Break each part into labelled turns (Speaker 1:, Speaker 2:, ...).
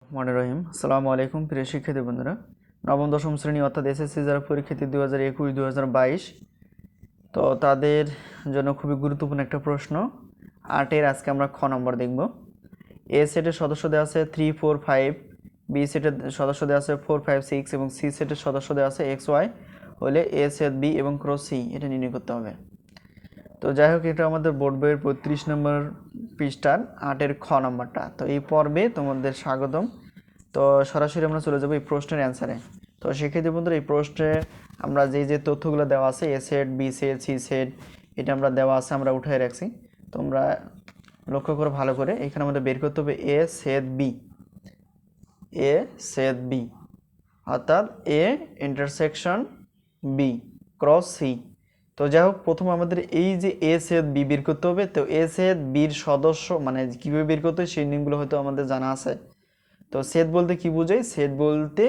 Speaker 1: রহিম আসসালামু আলাইকুম প্রিয় শিক্ষার্থী বন্ধুরা, নবম-দশম শ্রেণী অর্থাৎ এসএসসি যারা পরীক্ষার্থী 2021-2022, তো তাদের জন্য খুবই গুরুত্বপূর্ণ একটা প্রশ্ন। 8-এর আজকে আমরা খ নম্বর দেখব। এ সেটের সদস্য দেওয়া আছে 3, 4, 5, বি সেটের সদস্য দেওয়া আছে 4, 5, 6 এবং সি সেটের সদস্য দেওয়া আছে এক্স ওয়াই হলে এ সেট বি এবং ক্রস সি এটা নির্ণয় করতে হবে। তো যাই হোক, এটা আমাদের বোর্ড বইয়ের 35 নম্বর পৃষ্ঠার 8-এর খ নম্বরটা। তো এই পর্বে তোমাদের স্বাগতম। তো সরাসরি আমরা চলে যাবো এই প্রশ্নের অ্যান্সারে। তো সেক্ষেত্রে বন্ধুরা, এই প্রশ্নে আমরা যে তথ্যগুলো দেওয়া আছে A set, B set, C set, এটা আমরা দেওয়া আছে, আমরা উঠায় রাখছি। তোমরা লক্ষ্য করো ভালো করে, এখানে আমাদের বের করতে হবে A set B, A set B অর্থাৎ A intersection B cross C. তো যাই হোক, প্রথম আমাদের এই যে এ সেট বি বের করতে হবে। তো এ সেট বির সদস্য মানে কীভাবে বের করতে হয় সেই নিয়মগুলো হয়তো আমাদের জানা আছে। তো সেট বলতে কি বোঝায়? সেট বলতে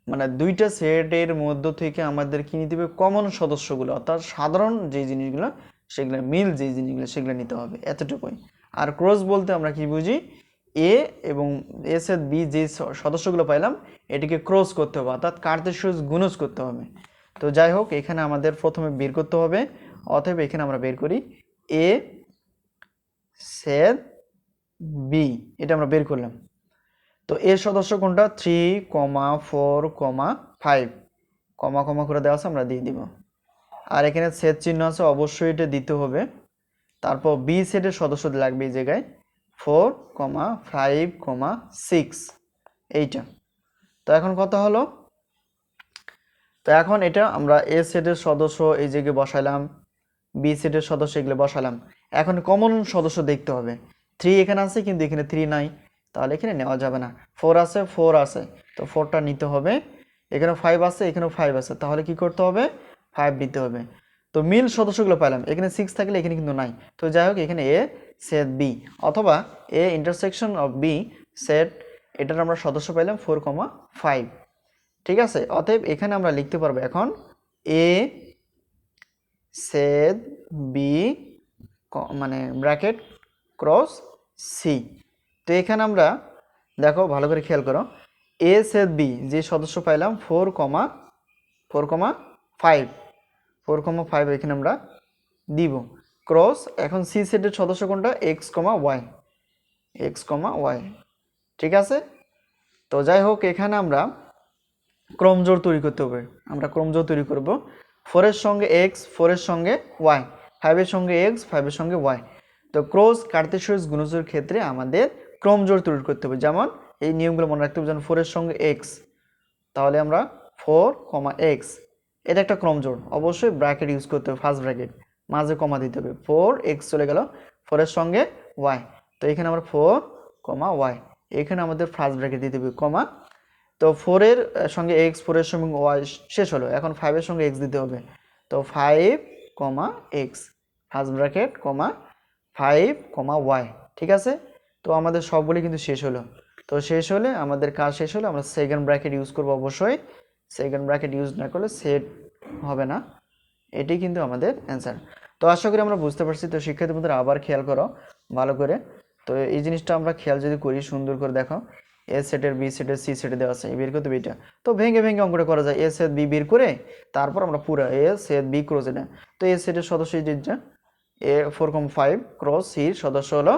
Speaker 1: মানে দুইটা সেটের মধ্য থেকে আমাদের কি নিতে হবে? কমন সদস্যগুলো, অর্থাৎ সাধারণ যে জিনিসগুলো সেগুলো, মিল যে জিনিসগুলো সেগুলো নিতে হবে, এতটুকুই। আর ক্রস বলতে আমরা কি বুঝি? এ এবং এ সেট বি যে সদস্যগুলো পাইলাম এটিকে ক্রস করতে হবে, অর্থাৎ কার্তেশিয়াস গুণজ করতে হবে। তো যাই হোক, এখানে আমাদের প্রথমে বের করতে হবে। অতএব এখানে আমরা বের করি এ সেট বি, এটা আমরা বের করলাম। তো এর সদস্য কোনটা? 3, 4, 5, কমা কমা করে দেওয়া আছে, আমরা দিয়ে দিব। আর এখানে সেট চিহ্ন আছে, অবশ্যই এটা দিতে হবে। তারপর বি সেটের সদস্য লাগবে এই জায়গায় 4, 5, 6, এইটা। তো এখন কথা হলো, তো এখন এটা আমরা এ সেটের সদস্য এই জায়গায় বসাইলাম, বি সেটের সদস্য এগুলো বসালাম। এখন কমন সদস্য দেখতে হবে। 3 এখানে আছে, কিন্তু এখানে 3 নাই, তাহলে এখানে নেওয়া যাবে না। 4 আছে, 4 আছে, তো 4টা নিতে হবে। এখানে 5 আছে, এখানেও 5 আছে, তাহলে কি করতে হবে? 5 নিতে হবে। তো মিল সদস্যগুলো পাইলাম, এখানে 6 থাকলে এখানে কিন্তু নাই। তো যাই হোক, এখানে এ সেট বি অথবা A intersection of B set, এটার আমরা সদস্য পাইলাম 4, 5। ঠিক আছে, অতএব এখানে আমরা লিখতে পারবো এখন এ সেট বি মানে ব্র্যাকেট ক্রস সি। তো এখানে আমরা দেখো ভালো করে খেয়াল করো, এ সেট বি যে সদস্য পাইলাম 4, 5, 4, 5 এখানে আমরা দিব ক্রস। এখন সি সেটের সদস্য কোনটা? X, Y, X, Y. ঠিক আছে, তো যাই হোক, এখানে আমরা ক্রমজোড় তৈরি করতে হবে। আমরা ক্রমজোড় তৈরি করব 4 এর সঙ্গে এক্স, 4 এর সঙ্গে ওয়াই, 5 এর সঙ্গে এক্স, 5 এর সঙ্গে ওয়াই। তো ক্রস কার্তেশিয়াস গুণজের ক্ষেত্রে আমাদের ক্রমজোড় তৈরি করতে হবে। যেমন এই নিয়মগুলো মনে রাখতে হবে, যেমন 4 এর সঙ্গে এক্স, তাহলে আমরা 4, এক্স, এটা একটা ক্রমজোড়। অবশ্যই ব্র্যাকেট ইউজ করতে হবে, ফার্স্ট ব্র্যাকেট, মাঝে কমা দিতে হবে। 4x চলে গেল, 4 এর সঙ্গে ওয়াই, তো এখানে আমরা 4, ওয়াই, এখানে আমাদের ফার্স্ট ব্র্যাকেট দিতে হবে কমা। তো 4 এর সঙ্গে এক্স, 4 এর সঙ্গে ওয়াই শেষ হলো, এখন 5 এর সঙ্গে এক্স দিতে হবে। তো 5, এক্স, ফার্স্ট ব্র্যাকেট কমা 5, ওয়াই। ঠিক আছে, তো আমাদের সবগুলি কিন্তু শেষ হলো। তো শেষ হলে আমাদের কাজ শেষ হলে আমরা সেকেন্ড ব্র্যাকেট ইউজ করবো। অবশ্যই সেকেন্ড ব্র্যাকেট ইউজ না করলে সেট হবে না। এটি কিন্তু আমাদের অ্যান্সার। তো আশা করি আমরা বুঝতে পারছি। তো শিক্ষার্থী বন্ধুরা আবার খেয়াল করো ভালো করে। তো এই জিনিসটা আমরা খেয়াল যদি করি, সুন্দর করে দেখো, এ সেটের, বি সেটের, সি সেটে দেওয়া আছে, বের করতে হবে এটা। তো ভেঙে ভেঙে অঙ্কটা করা যায়। এ সেট বি বের করে তারপর আমরা পুরো এ সেট বি ক্রস এটা। তো এ সেটের সদস্য যেটা এ 4, 5 ক্রস সির সদস্য হলো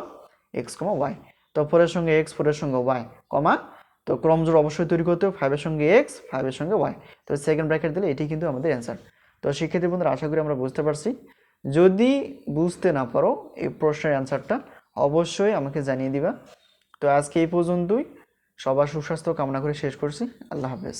Speaker 1: এক্স, ওয়াই। তো 4 এর সঙ্গে এক্স, 4 এর সঙ্গে ওয়াই কমা, তো ক্রমজোড় অবশ্যই তৈরি করতে হবে 5 এর সঙ্গে এক্স, 5 এর সঙ্গে ওয়াই। তো সেকেন্ড ব্র্যাকেট দিলে এটি কিন্তু আমাদের অ্যান্সার। তো শিক্ষার্থী বন্ধুরা আশা করি আমরা বুঝতে পারছি। যদি বুঝতে না পারো এই প্রশ্নের অ্যান্সারটা, অবশ্যই আমাকে জানিয়ে দিবা। তো আজকে এই পর্যন্তই। সবার সুস্বাস্থ্য কামনা করে শেষ করছি। আল্লাহ হাফেজ।